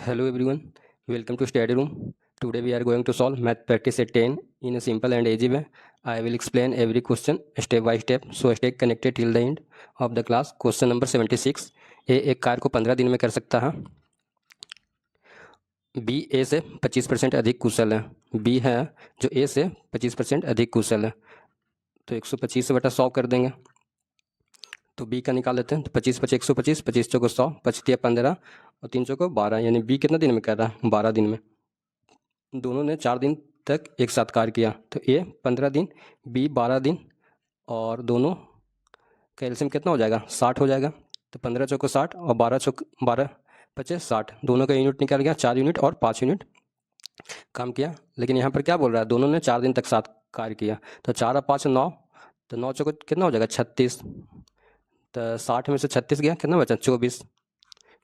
Hello everyone, welcome to study room. Today we are going to solve math practice at 10 in a simple and easy way. I will explain every question step by step, so stay connected till the end of the class. Question number 76. A एक car को 15 दिन में कर सकता है। B ए से 25% अधिक कुशल है। बी है जो ए से 25% अधिक कुशल है, तो 125/100 कर देंगे। तो बी का निकाल लेते हैं। तो 25 × 5 = 125, 25 × 100, 25 × 15 और 3 × 12, यानी बी कितना दिन में कर रहा है? 12 दिन में। दोनों ने 4 दिन तक एक साथ कार्य किया, तो ए 15 दिन, बी 12 दिन, और दोनों का एलसीएम कितना हो जाएगा? 60 हो जाएगा। तो 15 चौको 60 और 12 पचे 60, दोनों का यूनिट निकल गया। 4 यूनिट और 5 यूनिट काम किया। लेकिन यहाँ पर क्या बोल रहा है? दोनों ने 4 दिन तक साथ कार्य किया। तो 4 और 5 9, तो 9 चौको कितना हो जाएगा? 36। तो 60 में से 36 गया, कितना बचा? 24।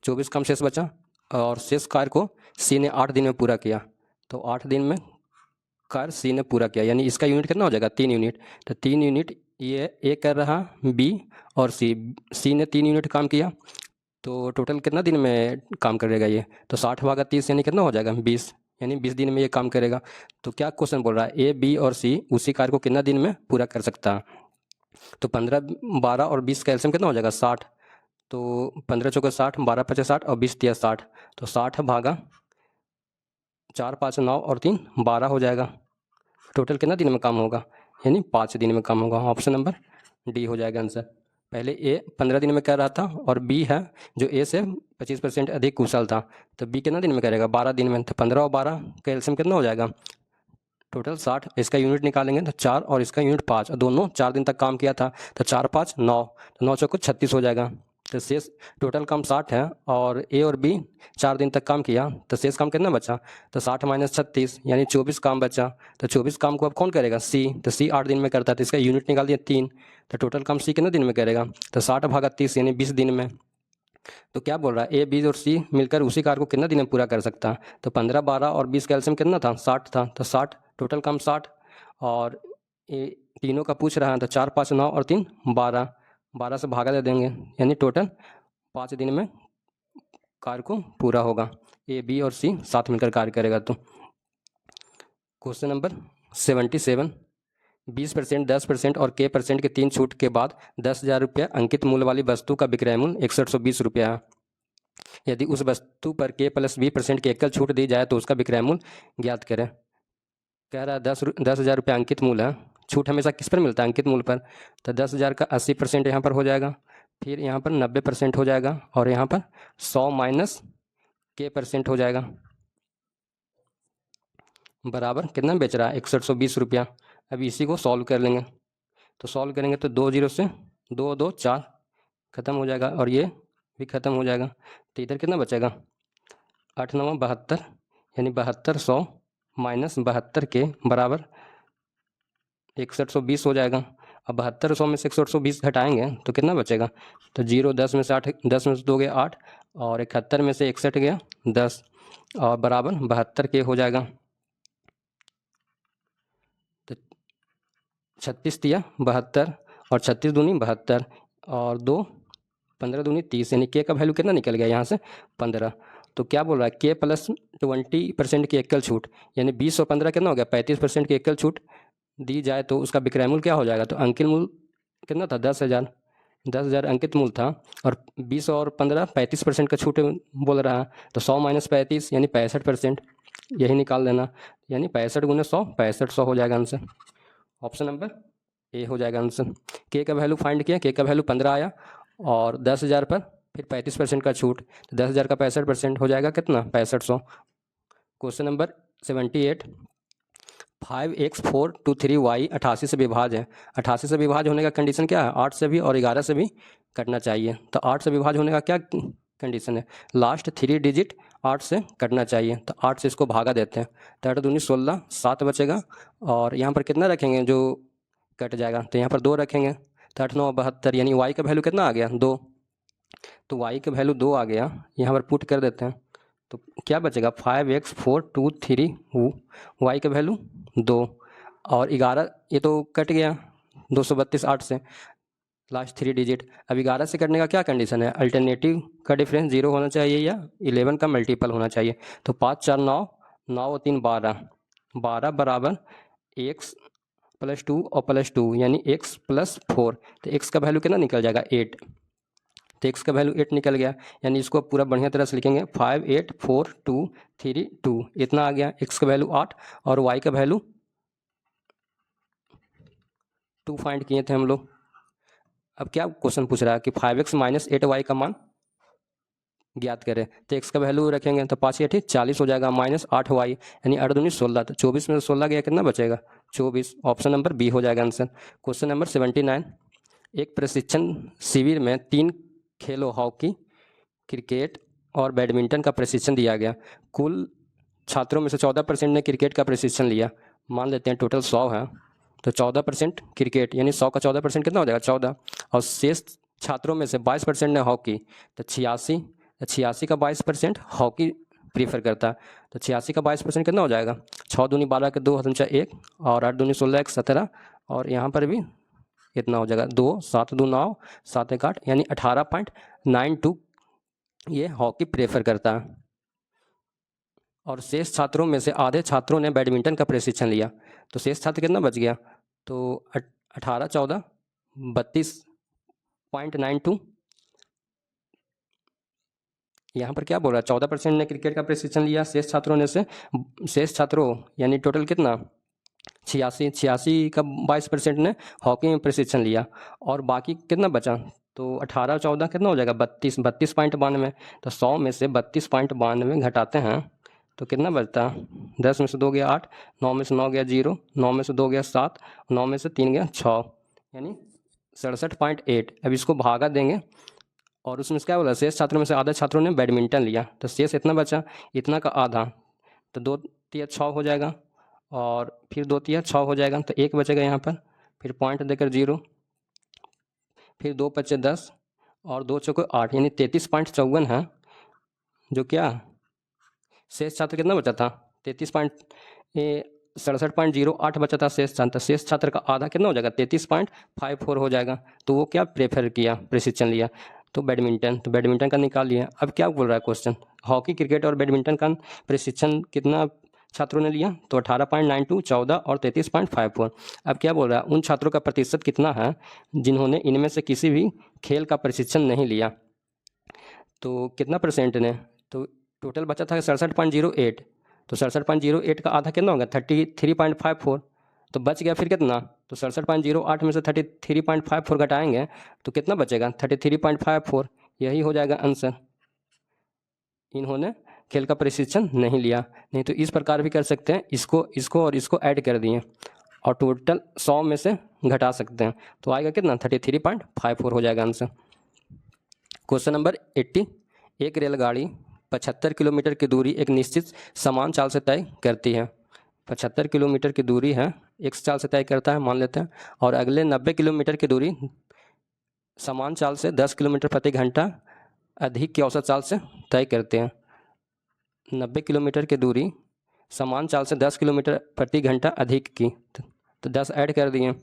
24 कम शेष बचा, और शेष कार्य को सी ने 8 दिन में पूरा किया। तो 8 दिन में कार्य सी ने पूरा किया, यानी इसका यूनिट कितना हो जाएगा? 3 यूनिट। तो 3 यूनिट ये ए कर रहा, बी और सी ने 3 यूनिट काम किया। तो टोटल कितना दिन में काम करेगा ये? तो 60/30 यानी कितना हो जाएगा? 20, यानी 20 दिन में ये काम करेगा। तो क्या क्वेश्चन बोल रहा है? ए, बी और सी उसी कार्य को कितना दिन में पूरा कर सकता है? तो 15, 12 और 20 का एलसीएम कितना हो जाएगा? 60। तो 15 चौके 60, 12 पचे 60 और 20 तिया 60। तो 60/4, 5 9 और 3 12 हो जाएगा। टोटल कितना दिन में काम होगा? यानी 5 दिन में काम होगा। ऑप्शन नंबर डी हो जाएगा आंसर। पहले ए 15 दिन में कर रहा था, और बी है जो ए से 25% अधिक कुशल था, तो बी कितना दिन में करेगा? 12 दिन में। तो 15 और 12 का एलसीएम कितना हो जाएगा? टोटल 60। इसका यूनिट निकालेंगे तो 4 और इसका यूनिट 5, दोनों 4 दिन तक काम किया था। तो 4 5 9, तो 9 चौको 36 हो जाएगा। तो शेष टोटल काम 60 है, और ए और बी 4 दिन तक काम किया, तो शेष काम कितना बचा? तो 60 - 36 यानी 24 काम बचा। तो 24 काम को अब कौन करेगा? सी। तो सी 8 दिन में करता है, तो इसका यूनिट निकाल दिया 3। तो टोटल काम सी कितने दिन में करेगा? तो 60/30 यानी 20 दिन में। तो क्या बोल रहा है? ए, बी और सी मिलकर उसी कार्य को कितना दिन में पूरा कर सकता है? तो 15, 12 और 20 का एलसीएम कितना था? 60 था। तो 60, टोटल काम 60, और ए तीनों का पूछ रहा है, तो 4 5 9 और 3 12, 12 से भागा दे देंगे, यानी टोटल 5 दिन में कार्य को पूरा होगा। ए, बी और सी साथ मिलकर कार्य करेगा। तो क्वेश्चन नंबर 77। 20%, 10% और k% के 3 छूट के बाद 10,000 रुपये अंकित मूल्य वाली वस्तु का विक्रय मूल्य 6120 रुपया है। यदि उस वस्तु पर k + 20% की एकल छूट दी जाए तो उसका विक्रय मूल्य ज्ञात करें। कह रहा है 10,000 रुपये अंकित मूल्य है। छूट हमेशा किस पर मिलता है? अंकित मूल्य पर। तो 10,000 का 80% यहाँ पर हो जाएगा, फिर यहाँ पर 90% हो जाएगा, और यहाँ पर 100 - k% हो जाएगा, बराबर कितना बेच रहा है? 6120 रुपया। अभी इसी को सॉल्व कर लेंगे। तो सॉल्व करेंगे तो 2 0 से 2 2 4 खत्म हो जाएगा, और ये भी खत्म हो जाएगा। तो इधर कितना बचेगा? 8 9 72, यानी 7200 - 72 के बराबर 6120 हो जाएगा। अब 7200 में से 6120 घटाएंगे तो कितना बचेगा? तो 0 10 में से 8, 10 में से 2 गया 8, और 71 में से 61 गया 10, और बराबर 72 के हो जाएगा। तो 36 तिया 72, और 36 दूनी 72, और 2 15 दूनी 30, यानी के का वैल्यू कितना निकल गया यहाँ से? 15। तो क्या बोल रहा है? के + 20% की एकल छूट, यानी 20 और 15 कितना हो गया? 35% की एकल छूट दी जाए तो उसका विक्रय मूल्य क्या हो जाएगा? तो अंकित मूल्य कितना था? 10,000। 10,000 अंकित मूल्य था, और 20 और 15 35% का छूट बोल रहा है। तो 100 - 35 यानी 65%, यही निकाल देना, यानी 65 × 100 6500 हो जाएगा आंसर। ऑप्शन नंबर ए हो जाएगा आंसर। के का वैल्यू फाइंड किया, के का वैल्यू 15 आया, और 10,000 पर फिर 35% का छूट, तो 10,000 का 65% हो जाएगा कितना? 6500। Question number 78। 5x 4 2 3 y 88 से विभाज्य है। 88 से विभाज्य होने का कंडीशन क्या है? 8 से भी और 11 से भी कटना चाहिए। तो 8 से विभाज्य होने का क्या कंडीशन है? लास्ट 3 डिजिट 8 से कटना चाहिए। तो 8 से इसको भागा देते हैं, तो 8 दूनी 16, 7 बचेगा, और यहाँ पर कितना रखेंगे जो कट जाएगा? तो यहाँ पर 2 रखेंगे। तो 8 9 72, यानी y का वैल्यू कितना आ गया? 2। तो y का वैल्यू 2 आ गया, यहाँ पर पुट कर देते हैं। तो क्या बचेगा? 5x 4 2 3 y का वैल्यू 2, और 11, ये तो कट गया 232 8 से, लास्ट 3 डिजिट। अब 11 से करने का क्या कंडीशन है, अल्टरनेटिव का डिफरेंस 0 होना चाहिए या 11 का मल्टीपल होना चाहिए। तो 5 4 9, 9 और 3 12, 12 बराबर x प्लस 2 और प्लस 2 यानी x प्लस 4। तो x का वैल्यू कितना निकल जाएगा 8। तो x का वैल्यू 8 निकल गया, यानी इसको पूरा बढ़िया तरह से लिखेंगे 5 8 4 2 3 2, इतना आ गया। x का वैल्यू 8 और y का वैल्यू 2 फाइंड किए थे हम लोग। अब क्या क्वेश्चन पूछ रहा है कि 5x माइनस 8y का मान ज्ञात करें। तो x का वैल्यू रखेंगे तो 5 8 40 हो जाएगा, माइनस 8y यानी 8 दूनी 16। तो 24 में से 16 गया कितना बचेगा 24। ऑप्शन नंबर बी हो जाएगा आंसर। क्वेश्चन नंबर 79, एक प्रशिक्षण शिविर में 3 खेलों हॉकी, क्रिकेट और बैडमिंटन का प्रशिक्षण दिया गया। कुल छात्रों में से 14% ने क्रिकेट का प्रशिक्षण लिया। मान लेते हैं टोटल 100 है, तो 14% क्रिकेट यानी 100 का 14% कितना हो जाएगा 14। और शेष छात्रों में से 22% ने हॉकी, तो 86 का 22% हॉकी प्रीफर करता है। तो 86 का 22% कितना हो जाएगा 6 दूनी 12 के 2 हथुचा 1 और 8 दूनी 16 1 17 और यहाँ पर भी कितना हो जाएगा 2 7 2 9 7 1 8 यानी 18.92 ये हॉकी प्रेफर करता है। और शेष छात्रों में से आधे छात्रों ने बैडमिंटन का प्रशिक्षण लिया। तो शेष छात्र कितना बच गया, तो 18 14 32.92। यहाँ पर क्या बोल रहा है 14% ने क्रिकेट का प्रशिक्षण लिया शेष छात्रों ने से, शेष छात्रों यानी टोटल कितना 86 का 22% ने हॉकी में प्रशिक्षण लिया। और बाकी कितना बचा, तो 18 14 कितना हो जाएगा 32.92। तो 100 में से 32.92 घटाते हैं तो कितना बचता है 10 में से 2 गया 8, 9 में से 9 गया 0, 9 में से 2 गया 7, 9 में से 3 गया 6 यानी 67.8। अब इसको भागा देंगे और उसमें क्या बोला शेष छात्रों में से आधा छात्रों ने बैडमिंटन लिया। तो शेष इतना बचा, इतना का आधा, तो 2 तिया 6 हो जाएगा और फिर 2 तिया 6 हो जाएगा। तो 1 बचेगा यहाँ पर, फिर पॉइंट देकर 0, फिर 2 पच्चे 10 और 2 चौके 8 यानी 33.54 है। जो क्या शेष छात्र कितना बचा था 67.08 बचा था शेष छात्र। शेष छात्र का आधा कितना हो जाएगा 33.54 हो जाएगा। तो वो क्या प्रेफर किया प्रशिक्षण लिया, तो बैडमिंटन। तो बैडमिंटन का निकाल लिया। अब क्या बोल रहा है क्वेश्चन, हॉकी क्रिकेट और बैडमिंटन का प्रशिक्षण कितना छात्रों ने लिया, तो 18.92 14 और 33.54। अब क्या बोल रहा है उन छात्रों का प्रतिशत कितना है जिन्होंने इनमें से किसी भी खेल का प्रशिक्षण नहीं लिया। तो कितना परसेंट ने, तो टोटल बचा था 67.08। तो 67.08 का आधा कितना होगा 33.54। तो बच गया फिर कितना, तो 67.08 में से 33.54 घटाएंगे तो कितना बचेगा 33.54। यही हो जाएगा आंसर। इन्होंने खेल का प्रशिक्षण नहीं लिया। नहीं तो इस प्रकार भी कर सकते हैं, इसको और इसको ऐड कर दिए और टोटल 100 में से घटा सकते हैं तो आएगा कितना 33.54 हो जाएगा आंसर। क्वेश्चन नंबर 80, एक रेलगाड़ी 75 किलोमीटर की दूरी एक निश्चित समान चाल से तय करती है। 75 किलोमीटर की दूरी है एक चाल से तय करता है मान लेते हैं, और अगले 90 किलोमीटर की दूरी समान चाल से 10 किलोमीटर प्रति घंटा अधिक की औसत चाल से तय करते हैं। 90 किलोमीटर की दूरी समान चाल से 10 किलोमीटर प्रति घंटा अधिक की, तो 10 ऐड कर दिए।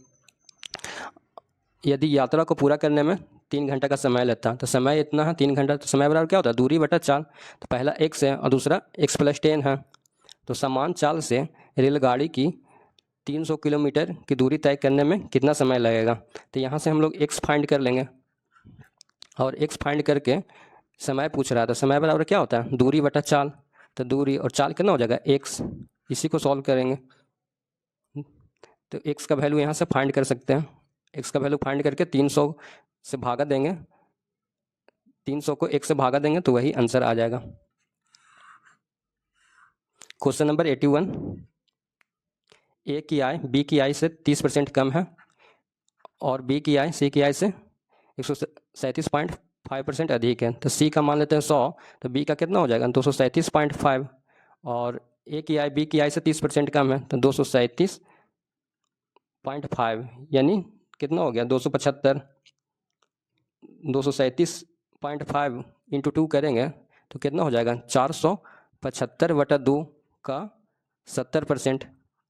यदि यात्रा को पूरा करने में 3 घंटा का समय लगता है, तो समय इतना है 3 घंटा, तो समय बराबर क्या होता है दूरी बटा चाल। तो पहला x है और दूसरा x + 10 है। तो समान चाल से रेलगाड़ी की 300 किलोमीटर की दूरी तय करने में कितना समय लगेगा। तो यहाँ से हम लोग x फाइंड कर लेंगे और x फाइंड करके समय पूछ रहा है, तो समय बराबर क्या होता है दूरी बटा चाल। तो दूरी और चाल कितना हो जाएगा x, इसी को सॉल्व करेंगे। तो x का वैल्यू यहाँ से फाइंड कर सकते हैं। x का वैल्यू फाइंड करके 300 से भागा देंगे, 300 को 1 से भागा देंगे तो वही आंसर आ जाएगा। क्वेश्चन नंबर 81, ए की आय बी की आय से 30% कम है और बी की आय सी की आय से 137.5% अधिक है। तो सी का मान लेते हैं 100, तो बी का कितना हो जाएगा 237.5 और ए की आय बी की आय से 30% कम है तो 237.5 यानी कितना हो गया 275। 237.5 इंटू 2 करेंगे तो कितना हो जाएगा 475/2 का 70%।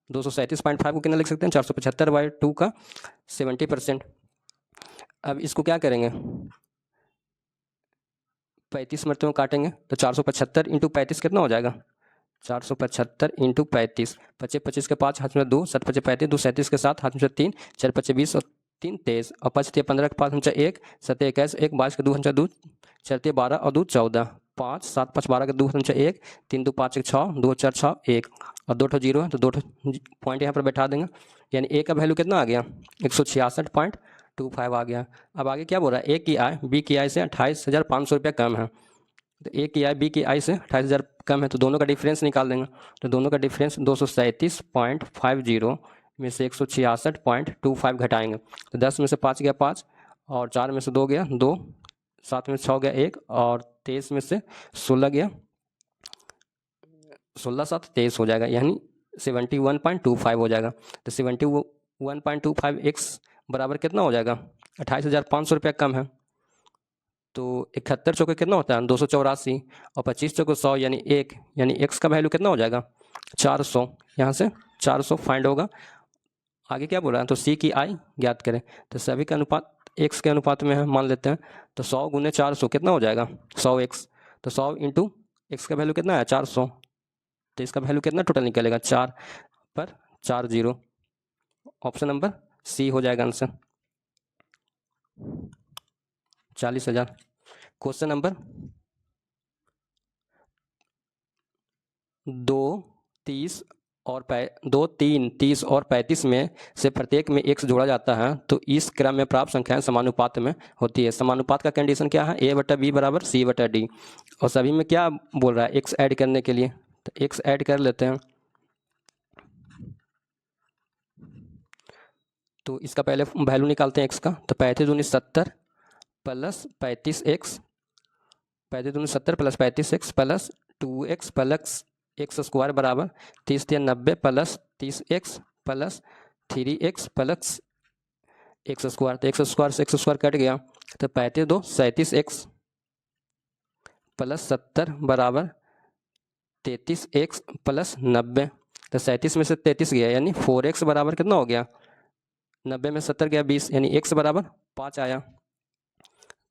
237.5 को कितना लिख सकते हैं 475/2 का 70%। अब इसको क्या करेंगे, 35 मरतबों काटेंगे तो 475 इंटू 35 कितना हो जाएगा, 475 इंटू 35, 25 25 के 5 हाथ में 2, 7 25 35, 2 37 के 7 हाथ में 3, 4 25 20 और 3 23 और 5 3 15 के 5 हम 1, 7 21 1 22 के 2 हम 2, 4 3 12 और 2 14, 5 7 5 12 के 2 हम 1, 3 2 5 1 6, 2 4 6 1 और 2 जीरो है तो 2 पॉइंट यहाँ पर बैठा देंगे, यानी ए का वैल्यू कितना आ गया 166.25 आ गया। अब आगे क्या बोल रहा है, ए की आय बी की आय से 28,500 रुपया कम है, तो ए की आय बी की आय से 28,000 कम है, तो दोनों का डिफरेंस निकाल देंगे। तो दोनों का डिफरेंस 237.50 में से 166.25 घटाएंगे, तो 10 में से 5 गया 5 और 4 में से 2 गया 2, 7 में से 6 गया 1 और 23 में से 16 गया 16 7 23 हो जाएगा, यानी 71.25 हो जाएगा। तो 71.25 एक्स बराबर कितना हो जाएगा, 28,500 रुपया कम है। तो 71 चौके कितना होता है 284 और 25 चौके 100 यानी 1, यानी एक्स का वैल्यू कितना हो जाएगा 400, यहाँ से 400 फाइंड होगा। आगे क्या बोल रहा है, तो सी की आई ज्ञात करें, तो सभी का अनुपात एक्स के अनुपात में है मान लेते हैं, तो 100 गुने 400 कितना हो जाएगा 100 एक्स, तो 100 इंटू एक्स का वैल्यू कितना है 400, तो इसका वैल्यू कितना टोटल निकलेगा 4 पर 4 जीरो, ऑप्शन नंबर सी हो जाएगा आंसर 40,000। क्वेश्चन नंबर 2 30 और 30 और 35 में से प्रत्येक में एक्स जोड़ा जाता है, तो इस क्रम में प्राप्त संख्याएं समानुपात में होती है। समानुपात का कंडीशन क्या है, a/b बराबर c/d, और सभी में क्या बोल रहा है एक्स ऐड करने के लिए, तो एक्स ऐड कर लेते हैं। तो इसका पहले वैल्यू निकालते हैं एक्स का, तो 35 दूनी 70 प्लस 35x, 35 दूनी 70 plus 35x plus 2x plus x square बराबर 30 3 90 plus 30x plus 3x plus x square, तो एक्स स्क्वायर से एक्स स्क्वायर कट गया, तो 35 2 37x प्लस 70 बराबर 33x प्लस 90, तो 37 में से 33 गया यानी 4x बराबर कितना हो गया 90 में 70 गया 20, यानी x बराबर 5 आया।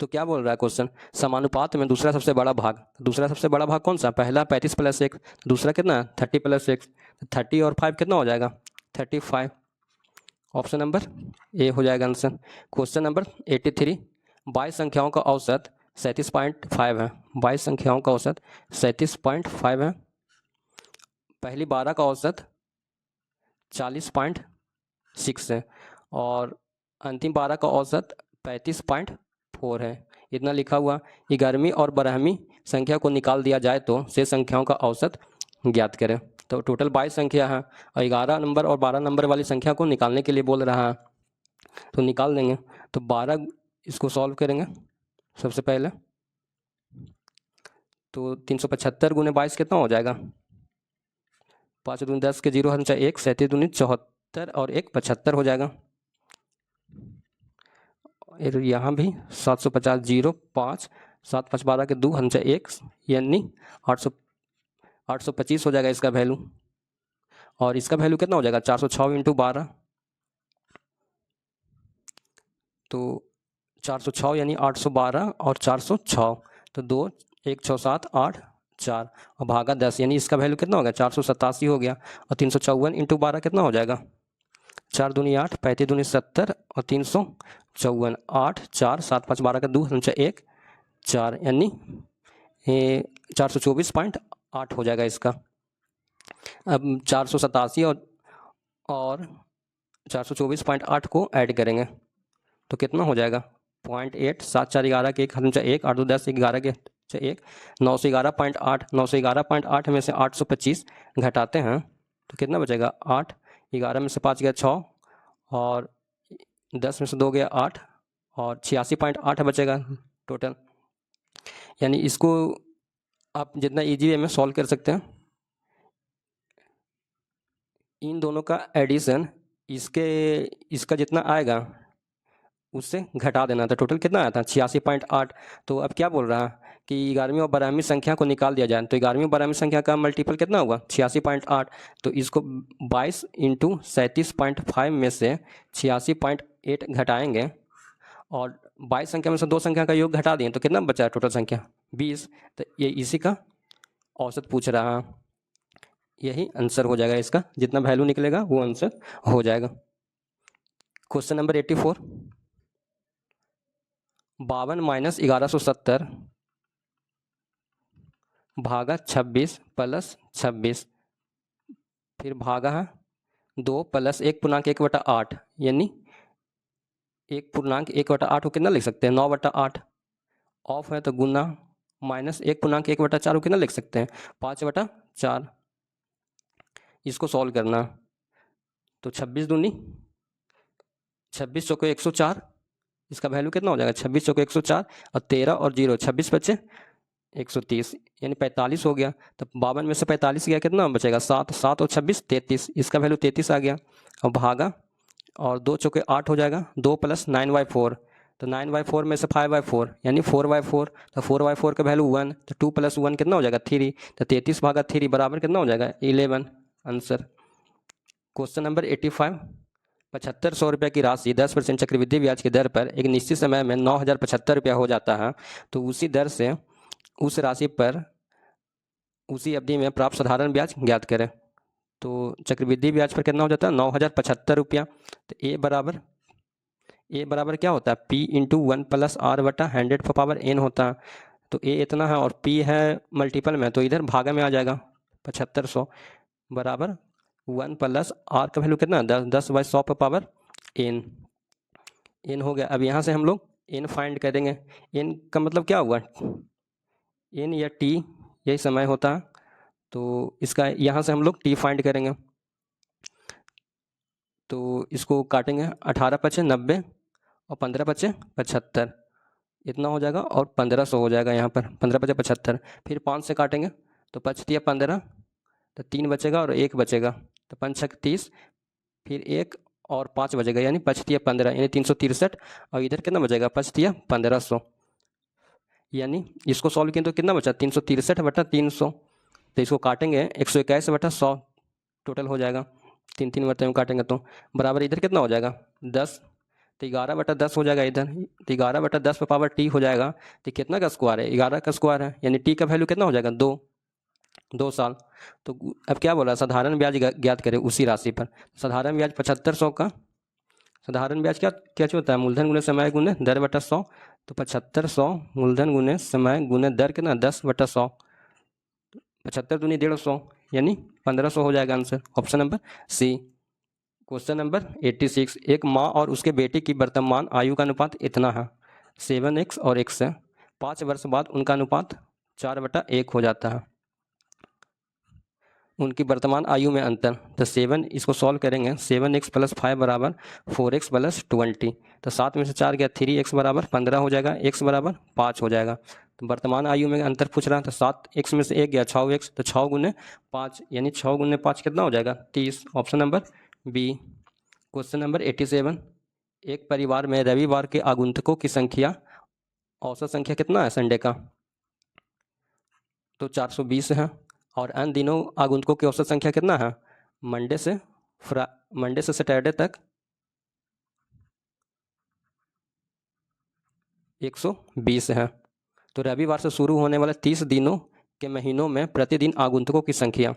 तो क्या बोल रहा है क्वेश्चन, समानुपात में दूसरा सबसे बड़ा भाग, दूसरा सबसे बड़ा भाग कौन सा, पहला 35 प्लस 1, दूसरा कितना 30 प्लस 1, 30 और 5 कितना हो जाएगा 35, ऑप्शन नंबर ए हो जाएगा आंसर। क्वेश्चन नंबर 83, 22 संख्याओं का औसत 37.5 है, 22 संख्याओं का औसत 37.5 है, पहली 12 का औसत 40.6 है और अंतिम 12 का औसत 35.4 है। इतना लिखा हुआ, 11वीं और 12वीं संख्या को निकाल दिया जाए तो शेष संख्याओं का औसत ज्ञात करें। तो टोटल 22 संख्या है और 11 नंबर और 12 नंबर वाली संख्या को निकालने के लिए बोल रहा है, तो निकाल देंगे। तो 12 इसको सॉल्व करेंगे सबसे पहले, तो 375 गुने 22 कितना हो जाएगा, 5 दूनी 10 के 0 हम 1, 37 दूनी 74 और 1 75 हो जाएगा। यहाँ भी 750 0 5 7 5 12 के 2 हम 1 यानी 825 हो जाएगा इसका वैल्यू, और इसका वैल्यू कितना हो जाएगा 406 इंटू 12, तो 406 यानी 812 और 406, तो 2 1 6 7 8 4 और भागा 10, यानी इसका वैल्यू कितना हो गया 487 हो गया, और 354 इंटू 12 कितना हो जाएगा 4 दूनी 8, 35 दूनी 70 और 354, 8 4 7 5 12 का 2 1 4 यानी 424.8 हो जाएगा इसका। अब 487 और 424.8 को ऐड करेंगे तो कितना हो जाएगा 0.8, 7 4 11 के 1 1 8 2 10 11 के 1 911.8, 911.8 में से 825 घटाते हैं तो कितना बचेगा 8, 11 में से 5 गया 6 और 10 में से 2 गया 8 और 86.8 बचेगा टोटल। यानी इसको आप जितना इजी वे में सॉल्व कर सकते हैं, इन दोनों का एडिशन इसका जितना आएगा उससे घटा देना था, टोटल कितना आया था 86.8। तो अब क्या बोल रहा है कि 11वीं और 12वीं संख्या को निकाल दिया जाए, तो 11वीं और 12वीं संख्या का मल्टीपल कितना हुआ 86.8, तो इसको 22 इंटू 37.5 में से 86.8 घटाएंगे और 22 संख्या में से 2 संख्या का योग घटा दिए तो कितना बचा टोटल संख्या 20। तो ये इसी का औसत पूछ रहा है, यही आंसर हो जाएगा इसका, जितना वैल्यू निकलेगा वो आंसर हो जाएगा। क्वेश्चन नंबर 84, 52 माइनस 1170 भागा 26 प्लस 26, फिर भागा है 2 प्लस 1/1/8, यानी 1/1/8 को कितना लिख सकते हैं 9/8। ऑफ है तो गुना, माइनस 1/1/4 को कितना लिख सकते हैं 5/4। इसको सॉल्व करना तो 26 दूनी 26 चौके 104, इसका वैल्यू कितना हो जाएगा 26 चौके 104 और 13 और 0 26 बचे 130, यानी 45 हो गया। तो 52 में से 45 गया कितना बचेगा 7, 7 और 26 33, इसका वैल्यू 33 आ गया। और भागा और 2 चौके 8 हो जाएगा, 2 प्लस 9/4, तो 9/4 में से 5/4 यानी 4/4, तो 4/4 का वैल्यू 1, तो 2 प्लस 1 कितना हो जाएगा 3, तो 33 भागा 3 बराबर कितना हो जाएगा 11, आंसर। क्वेश्चन नंबर 85, 7500 रुपये की राशि 10% चक्रवृद्धि ब्याज की दर पर एक निश्चित समय में 9075 रुपया हो जाता है, तो उसी दर से उस राशि पर उसी अवधि में प्राप्त साधारण ब्याज ज्ञात करें। तो चक्रवृद्धि ब्याज पर कितना हो जाता है 9075 रुपया। तो ए बराबर क्या होता है P इंटू 1 प्लस R बटा 100 होता है। तो ए इतना है और P है मल्टीपल में, तो इधर भागा में आ जाएगा 7500 बराबर 1 प्लस R का वैल्यू कितना 10/100 n हो गया। अब यहाँ से हम लोग n फाइंड करेंगे। n का मतलब क्या हुआ n या t यही समय होता है, तो इसका यहाँ से हम लोग t फाइंड करेंगे। तो इसको काटेंगे 18 पचे 90 और 15 पचे 75, इतना हो जाएगा और 1500 हो जाएगा यहाँ पर 15 पचे 75। फिर 5 से काटेंगे तो 5 तिया 15, तो 3 बचेगा और 1 बचेगा, तो 5 छक 30, फिर 1 और 5 बचेगा यानी 5 तिया 15 यानी 363, और इधर कितना बचेगा 5 तिया 1500, यानी इसको सॉल्व किया तो कितना बचा 363/300। तो इसको काटेंगे 121/100 टोटल हो जाएगा, 3 मरतबे में काटेंगे तो बराबर इधर कितना हो जाएगा 10, तो 11/10 हो जाएगा इधर, तो 11/10 पे पावर टी हो जाएगा। तो कितना का स्क्वायर है 11 का स्क्वायर है, यानी टी का वैल्यू कितना हो जाएगा 2 साल। तो अब क्या बोला साधारण ब्याज ज्ञात करें उसी राशि पर। साधारण ब्याज 7500 का साधारण ब्याज क्या होता है मूलधन गुने समय गुने दर बटा 100, तो 7500 मूलधन गुने समय गुने दर कितना 10/100, 75 दूनी 150 यानी 1500 हो जाएगा answer, option number C. Question number 86, एक माँ और उसके बेटे की वर्तमान आयु का अनुपात इतना है 7x और x है, 5 वर्ष बाद उनका अनुपात 4/1 हो जाता है। उनकी वर्तमान आयु में अंतर, तो 7 इसको सॉल्व करेंगे 7x + 5 बराबर 4x + 20, तो 7 में से 4 गया 3x बराबर 15 हो जाएगा, x बराबर 5 हो जाएगा। तो वर्तमान आयु में अंतर पूछ रहा है, तो 7x में से 1 गया 6x, तो 6 गुने 5 यानी 6 गुने 5 कितना हो जाएगा 30, option number B. Question number 87, एक परिवार में रविवार के आगंतुकों की संख्या औसत संख्या कितना है संडे का, तो 420 है, और अन्य दिनों आगंतुकों की औसत संख्या कितना है मंडे से सैटरडे तक 120 है। तो रविवार से शुरू होने वाले 30 दिनों के महीनों में प्रतिदिन आगंतुकों की संख्या,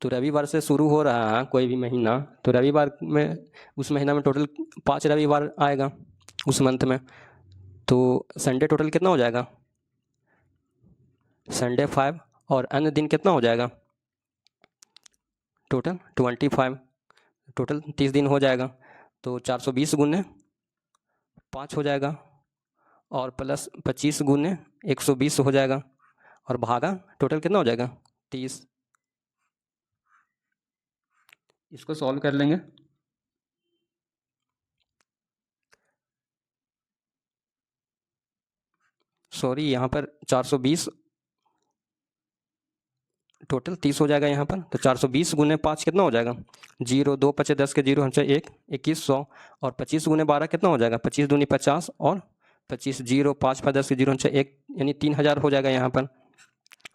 तो रविवार से शुरू हो रहा है कोई भी महीना, तो रविवार में उस महीना में टोटल 5 रविवार आएगा उस मंथ में, तो संडे टोटल कितना हो जाएगा संडे 5, और अन्य दिन कितना हो जाएगा टोटल 25, टोटल 30 दिन हो जाएगा। तो 420 गुने 5 हो जाएगा और प्लस 25 गुने 120 हो जाएगा, और भागा टोटल कितना हो जाएगा 30। इसको सॉल्व कर लेंगे, सॉरी यहाँ पर 420 टोटल 30 हो जाएगा यहाँ पर, तो 420 गुने 5 कितना हो जाएगा 0, 2 पचे 10 के 0 हमसे 1 2100, और 25 गुने 12 कितना हो जाएगा 25 दूनी 50 और 25 0 5 पर 10 के 0 हमसे 1 यानी 3000 हो जाएगा यहाँ पर,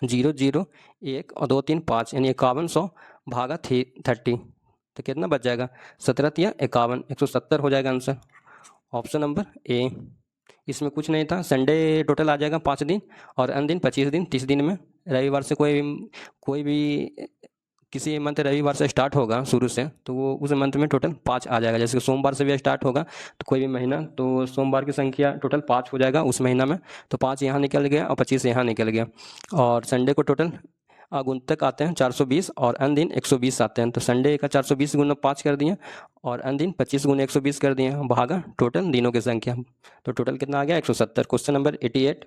0 0 1 और 2 3 5 यानी 5100 भागा 30, तो कितना बच जाएगा 17 या 51 170 हो जाएगा आंसर, ऑप्शन नंबर ए। इसमें कुछ नहीं था, संडे टोटल आ जाएगा 5 दिन और अन्य दिन 25 दिन। 30 दिन में रविवार से कोई भी किसी मंथ रविवार से स्टार्ट होगा शुरू से, तो वो उस मंथ में टोटल 5 आ जाएगा। जैसे कि सोमवार से भी स्टार्ट होगा तो कोई भी महीना, तो सोमवार की संख्या टोटल 5 हो जाएगा उस महीना में। तो 5 यहाँ निकल गया और 25 यहाँ निकल गया। और संडे को टोटल गुणतक आते हैं 420 और अन्य दिन 120 आते हैं। तो संडे का 420 गुना 5 कर दिए और अन्य दिन 25 गुना 120 कर दिए, भागा टोटल दिनों की संख्या। तो टोटल कितना आ गया 170। क्वेश्चन नंबर 88,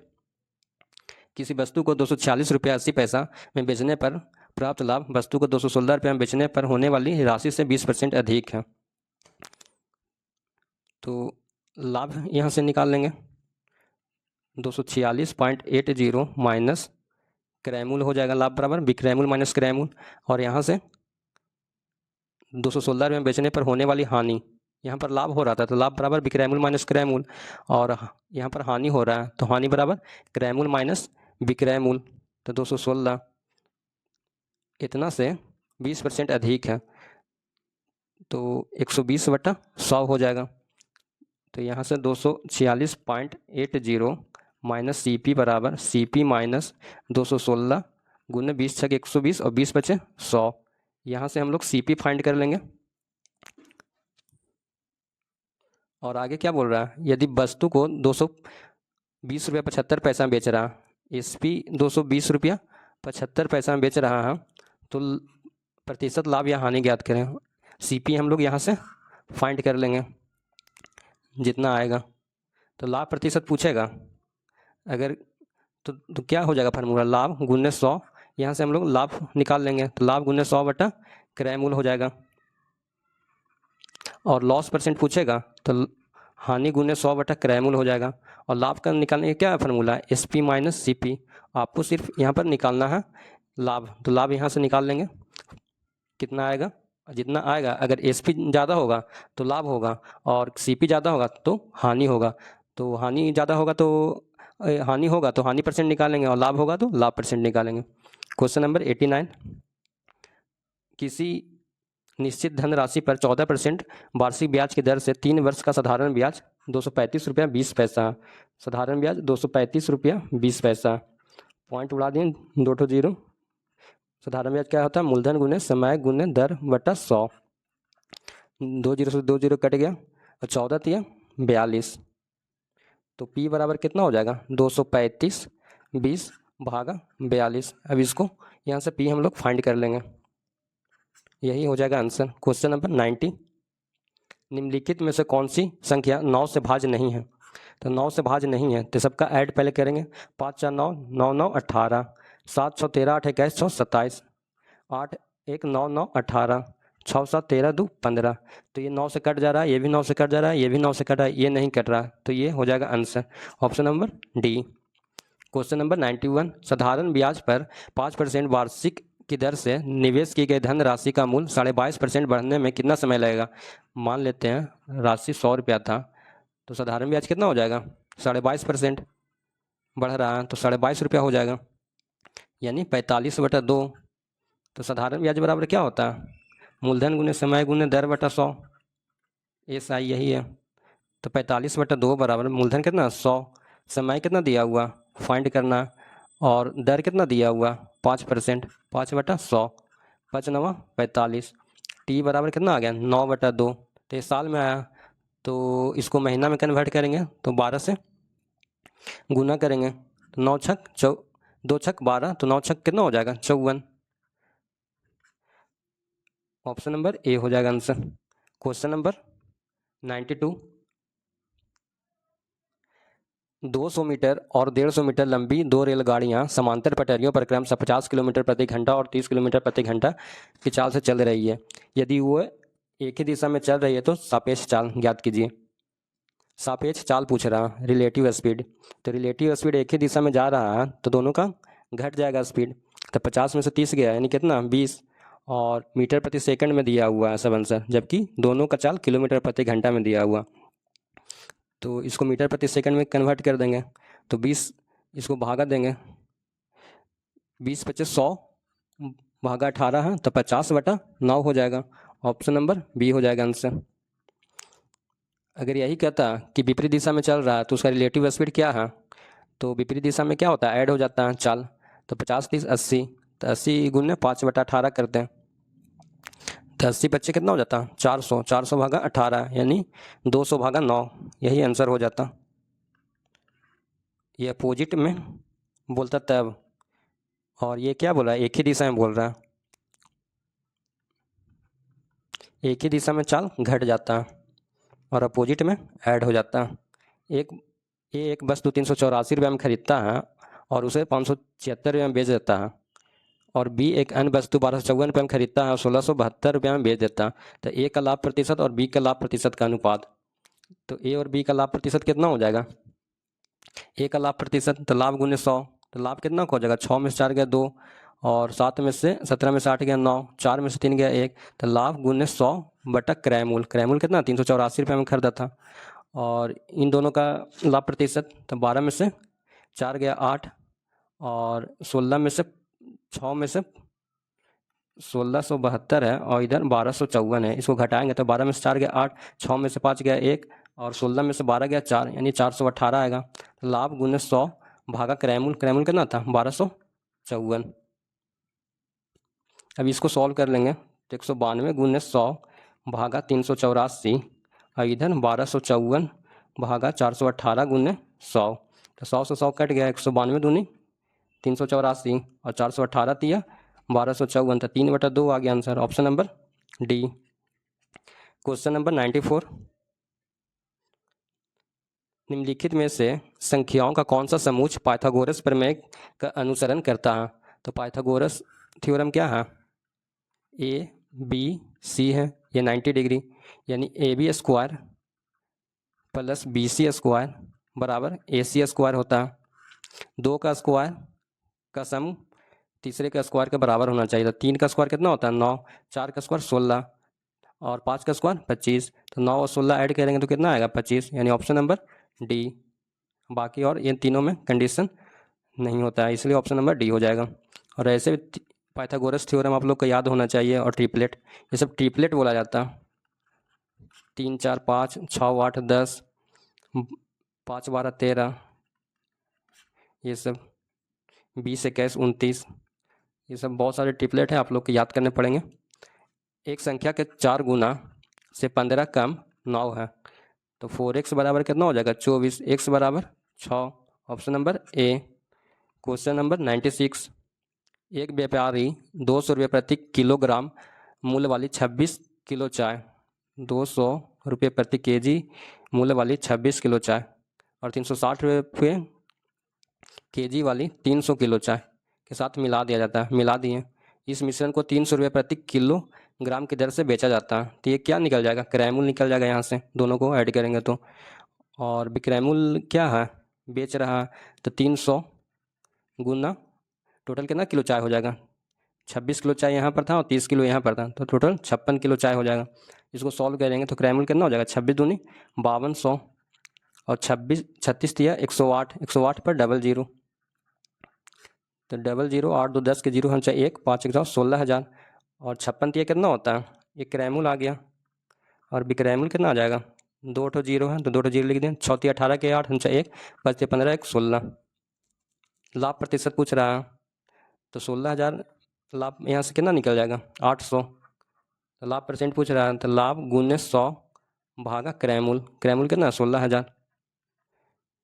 किसी वस्तु को 246 रुपया 80 पैसा में बेचने पर प्राप्त लाभ वस्तु को 216 रुपये में बेचने पर होने वाली राशि से 20% अधिक है। तो लाभ यहाँ से निकाल लेंगे, 246.80 माइनस क्रय मूल्य हो जाएगा लाभ बराबर विक्रय मूल्य माइनस क्रय मूल्य, और यहाँ से 216 रुपये में बेचने पर होने वाली हानि। यहाँ पर लाभ हो रहा था तो लाभ बराबर विक्रय मूल्य माइनस क्रय मूल्य, और यहाँ पर हानि हो रहा है तो हानि बराबर क्रय मूल्य माइनस विक्रय मूल्य। तो 216 इतना से 20% अधिक है तो 120/100 हो जाएगा। तो यहाँ से 246.80 माइनस CP बराबर CP माइनस 216 गुने 20 छक 120 और 20 बचे 100। यहाँ से हम लोग CP फाइंड कर लेंगे। और आगे क्या बोल रहा है, यदि वस्तु को 220 रुपया 75 पैसा बेच रहा है, SP 220 रुपया 75 पैसा में बेच रहा है, तो प्रतिशत लाभ या हानि ज्ञात करें। CP हम लोग यहाँ से फाइंड कर लेंगे जितना आएगा। तो लाभ प्रतिशत पूछेगा अगर तो क्या हो जाएगा फार्मूला, लाभ गुने 100। यहाँ से हम लोग लाभ निकाल लेंगे तो लाभ गुने 100 बटा क्रय मूल्य हो जाएगा। और लॉस परसेंट पूछेगा तो हानि गुने 100 बटा क्रय मूल्य हो जाएगा। और लाभ का निकालने का क्या फार्मूला है, SP माइनस CP। आपको सिर्फ यहाँ पर निकालना है लाभ, तो लाभ यहाँ से निकाल लेंगे कितना आएगा, जितना आएगा। अगर SP ज़्यादा होगा तो लाभ होगा और CP ज़्यादा होगा तो हानि होगा। तो हानि ज़्यादा होगा तो हानि परसेंट निकालेंगे और लाभ होगा तो लाभ परसेंट निकालेंगे। क्वेश्चन नंबर 89, किसी निश्चित धनराशि पर 14% वार्षिक ब्याज की दर से 3 वर्ष का साधारण ब्याज 235 रुपया 20 पैसा, साधारण ब्याज 235 रुपया 20 पैसा, पॉइंट उड़ा दिए 2 to 0। साधारण ब्याज क्या होता है, मूलधन गुने समय गुने दर बटा 100। 2 0 से 2 0 कट गया और 14 दिया 42। तो P बराबर कितना हो जाएगा 235 20 भागा 42। अब इसको यहाँ से P हम लोग फाइंड कर लेंगे, यही हो जाएगा आंसर। क्वेश्चन नंबर 90, निम्नलिखित में से कौन सी संख्या 9 से भाज्य नहीं है। तो 9 से भाज्य नहीं है तो सबका ऐड पहले करेंगे। 5 4 9 9 9 18, 7 6 13 8 21 6 27, 8 1 9 9 18, 6 7 13 2 15। तो ये 9 से कट जा रहा है, ये भी 9 से कट जा रहा है, ये भी 9 से कट रहा है, ये नहीं कट रहा है, तो ये हो जाएगा answer option number D. Question number 91, साधारण ब्याज पर 5% वार्षिक की दर से निवेश की गई धन राशि का मूल्य 22.5% बढ़ने में कितना समय लगेगा। मान लेते हैं राशि 100 रुपया था तो साधारण ब्याज कितना हो जाएगा 22.5% बढ़ रहा है तो 22.5 रुपया हो जाएगा, यानी 45/2। तो साधारण ब्याज बराबर क्या होता है, मूलधन गुने समय गुने दर बटा 100। SI यही है। तो 45/2 बराबर मूलधन कितना 100, समय कितना दिया हुआ फाइंड करना, और दर कितना दिया हुआ 5%, 5/100, 5 9 45। T बराबर कितना आ गया 9/2। तो ये साल में आया तो इसको महीना में कन्वर्ट करेंगे तो 12 से गुना करेंगे तो 9 छक 2 छक 12, तो 9 छक कितना हो जाएगा 54। ऑप्शन नंबर ए हो जाएगा आंसर। क्वेश्चन नंबर 92, 200 मीटर और 150 मीटर लंबी 2 रेलगाड़ियां समांतर पटरियों पर क्रमशः 50 किलोमीटर प्रति घंटा और 30 किलोमीटर प्रति घंटा की चाल से चल रही है। यदि वो एक ही दिशा में चल रही है तो सापेक्ष चाल ज्ञात कीजिए। सापेक्ष चाल पूछ रहा, रिलेटिव स्पीड। तो रिलेटिव स्पीड एक ही दिशा में जा रहा है तो दोनों का घट जाएगा स्पीड। तो 50 में से 30 गया यानी कितना 20, और मीटर प्रति सेकंड में दिया हुआ है सब आंसर, जबकि दोनों का चाल किलोमीटर प्रति घंटा में दिया हुआ। तो इसको मीटर प्रति सेकंड में कन्वर्ट कर देंगे तो 20 इसको भागा देंगे, 20 25 100 भागा 18 है तो 50/9 हो जाएगा। ऑप्शन नंबर बी हो जाएगा आंसर। अगर यही कहता कि विपरीत दिशा में चल रहा है तो उसका रिलेटिव स्पीड क्या है, तो विपरीत दिशा में क्या होता है, ऐड हो जाता है चाल। तो 50 30 80, तो 80 गुने 5/18 करते हैं, तो 80 बच्चे कितना हो जाता, 400, 400 भागा 18 यानी 200 भागा 9, यही आंसर हो जाता। ये अपोजिट में बोलता तब, और ये क्या बोल रहा है, एक ही दिशा में बोल रहा है, एक ही दिशा में चाल घट जाता है और अपोजिट में ऐड हो जाता है। एक वस्तु 384 रुपये में खरीदता है और उसे 576 रुपये में बेच देता है, और बी एक अन्य वस्तु 1254 रुपये में खरीदता है और 1672 रुपये में बेच देता है। तो ए का लाभ प्रतिशत और बी का लाभ प्रतिशत का अनुपात, तो ए और बी का लाभ प्रतिशत कितना हो जाएगा, ए का लाभ प्रतिशत तो लाभ गुने 100, तो लाभ कितना हो जाएगा, 6 में से 4 गया 2, और 7 में से 17 में से 8 गया 9, 4 में से 3 गया 1, तो लाभ गुने 100 बटा क्रय मूल कितना 384 रुपये में खरीदा था, और इन दोनों का लाभ प्रतिशत तो 12 में से 4 गया 8, और 16 में से 6 में से 1672 है, और इधर 1254 है, इसको घटाएंगे तो 12 में से 4 गया 8, 6 में से 5 गया 1, और 16 में से 12 गया 4 यानी 418 आएगा। लाभ गुने 100 भागा क्रयमूल कितना था 1254। अब इसको सॉल्व कर लेंगे तो 192 गुने 100 भागा 384, और इधर 1254 भागा 418 गुने 100, तो 100 से 100 कट गया, 192 दूनी 384 और 418 दिया 1254, तो 3/2 आ गया answer, option number D. Question number 94, निम्नलिखित में से संख्याओं का कौन सा समूह पाइथागोरस प्रमेय का अनुसरण करता है, तो पाइथागोरस थ्योरम क्या है, ए बी सी है, ये 90 डिग्री यानी A B square plus B C square बराबर ए सी स्क्वायर होता है। 2 का स्क्वायर का सम तीसरे का स्क्वायर के बराबर होना चाहिए, तो 3 का स्क्वायर कितना होता है 9, 4 का स्क्वायर 16 और 5 का स्क्वायर 25, तो 9 और 16 ऐड करेंगे तो कितना आएगा 25, यानी ऑप्शन नंबर डी। बाकी और ये तीनों में कंडीशन नहीं होता है, इसलिए ऑप्शन नंबर डी हो जाएगा। और ऐसे पाइथागोरस थ्योरम आप लोग को याद होना चाहिए, और ट्रिपलेट, ये सब ट्रिपलेट बोला जाता है, 3 4 5 6 8 10 5 12 13, ये सब 20 21 29, ये सब बहुत सारे ट्रिपलेट हैं, आप लोग को याद करने पड़ेंगे। एक संख्या के 4 गुना से 15 कम 9 है, तो 4x बराबर कितना हो जाएगा 24, x बराबर 6, option number A. Question number 96, एक व्यापारी 200 रुपये प्रति किलोग्राम मूल्य वाली 26 किलो चाय, 200 रुपये प्रति केजी मूल्य वाली 26 किलो चाय और 360 रुपये केजी वाली 300 किलो चाय के साथ मिला दिया जाता है, मिला दिए। इस मिश्रण को 300 रुपये प्रति किलोग्राम की दर से बेचा जाता है, तो ये क्या निकल जाएगा, क्रयमूल्य निकल जाएगा यहाँ से, दोनों को ऐड करेंगे तो। और विक्रयमूल्य क्या है, बेच रहा है, तो 300 गुना टोटल कितना किलो चाय हो जाएगा, 26 किलो चाय यहाँ पर था और 30 किलो यहाँ पर था, तो टोटल 56 किलो चाय हो जाएगा। इसको सॉल्व करेंगे तो क्रयमूल्य कितना हो जाएगा, 26 दूनी 5200 और 36 दिया 108, 108 पर 00, तो 00 8 2 10 के 0 हम चाहे 1 5 1 16,000 और 56 दिया कितना होता है, ये क्रयमूल्य आ गया। और विक्रयमूल्य कितना आ जाएगा, 2 ठो 0 है तो 2 ठो 0 लिख दें, 6 18 के 8 हम चाहे 1 5 15 1 16। लाभ प्रतिशत पूछ रहा है तो 16,000 लाभ यहाँ से कितना निकल जाएगा 800, तो लाभ परसेंट पूछ रहा है तो लाभ गुने 100 भागा क्रयमूल्य कितना 16,000,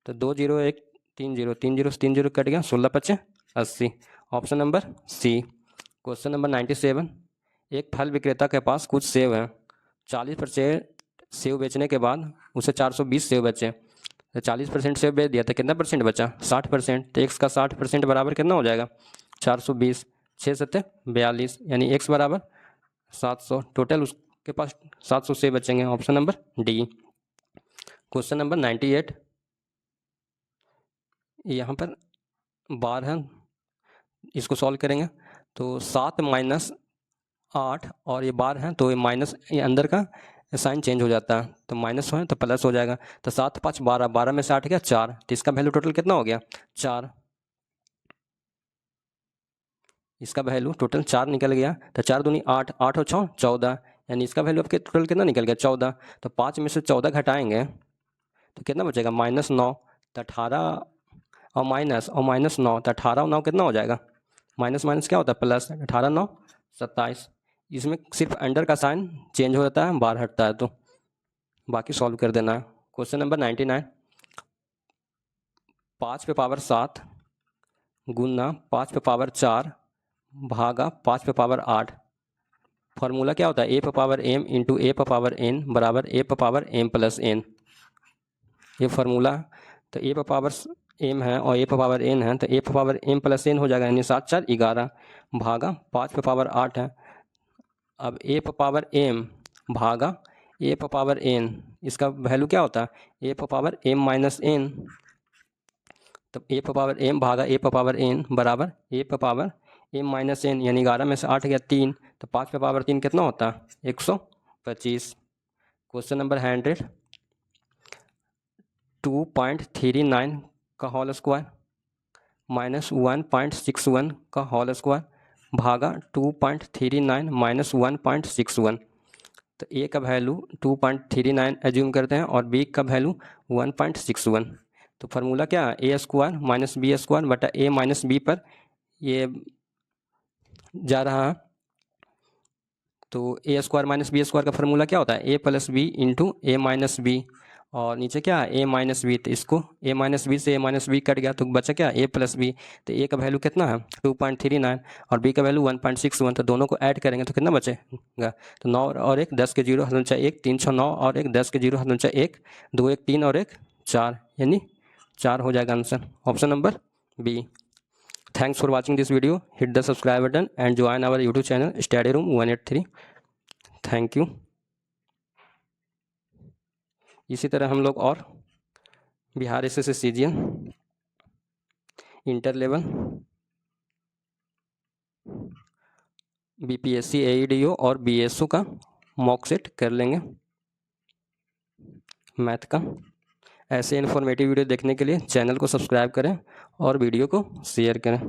तो 2 0 1 3 0 3 0 3 0 कट गया, 16 5 80, option number C. Question number 97, एक फल विक्रेता के पास कुछ सेब हैं, 40% सेब बेचने के बाद उसे 420 सेब बचे, तो 40% सेब बेच दिया तो कितना परसेंट बचा 60%, तो एक्स का 60% बराबर कितना हो जाएगा 420, 6 7 42 यानी एक्स बराबर 700, टोटल उसके पास 700 सेब बचेंगे, option number D. Question number 98, यहाँ पर बार है, इसको सॉल्व करेंगे तो 7 माइनस 8 और ये बार है तो ये माइनस, ये अंदर का साइन चेंज हो जाता है, तो माइनस हो तो प्लस हो जाएगा, तो 7 5 12, 12 में से 8 गया 4, तो इसका वैल्यू टोटल कितना हो गया 4, इसका वैल्यू टोटल 4 निकल गया, तो 4 दूनी 8, 8 और 6 14 यानी इसका वैल्यू आपके टोटल कितना निकल गया 14। तो 5 में से 14 घटाएंगे तो कितना बचेगा -9। तो 18 और -9 तो 18 और 9 कितना हो जाएगा, माइनस माइनस क्या होता है प्लस, 18 9 27। इसमें सिर्फ अंडर का साइन चेंज हो जाता है, बाहर हटता है, तो बाकी सॉल्व कर देना है। क्वेश्चन नंबर 99, 5 पे पावर 7 गुना 5 पे पावर 4 भागा 5 पे पावर 8। फार्मूला क्या होता है, ए पे पावर m इंटू ए पे पावर n बराबर ए पे पावर m प्लस n। ये फार्मूला, तो ए पे पावर m है और ए पे पावर n है, तो ए पे पावर m प्लस n हो जाएगा, यानी 7 4 11 भागा 5 पे पावर 8 है। अब ए पे पावर m भागा ए पे पावर n, इसका वैल्यू क्या होता है, ए पे पावर m माइनस n। तो ए पे पावर m भागा ए पे पावर n बराबर ए पे पावर m माइनस n, यानी 11 में से 8 गया 3, तो 5 पे पावर 3 कितना होता है 125। क्वेश्चन नंबर 100, 2.39 का होल स्क्वायर माइनस 1.61 का होल स्क्वायर भागा 2.39 माइनस 1.61। तो ए का वैल्यू 2.39 एज्यूम करते हैं और बी का वैल्यू 1.61। तो फार्मूला क्या है, ए स्क्वायर माइनस बी स्क्वायर बटा ए माइनस बी पर ये जा रहा है। तो ए स्क्वायर माइनस बी स्क्वायर का फार्मूला क्या होता है, ए प्लस बी इंटू ए माइनस बी, और नीचे क्या है ए माइनस बी, तो इसको ए माइनस बी से ए माइनस बी कट गया तो बचा क्या ए प्लस बी। तो ए का वैल्यू कितना है 2.39 और बी का वैल्यू 1.61, तो दोनों को ऐड करेंगे तो कितना बचेगा, तो 9 और 1 10 के 0 हल 1 3 6 9 और 1 10 के 0 हल 1 2 1 3 और 1 4, यानी 4 हो जाएगा answer, option number B. Thanks for watching this video, hit the subscribe button and join our YouTube channel study room 183। Thank you. इसी तरह हम लोग और Bihar SSC CGL, inter level, BPSC AEDO और बीएसओ का मॉक सेट कर लेंगे math का। ऐसे इन्फॉर्मेटिव वीडियो देखने के लिए चैनल को सब्सक्राइब करें और वीडियो को शेयर करें।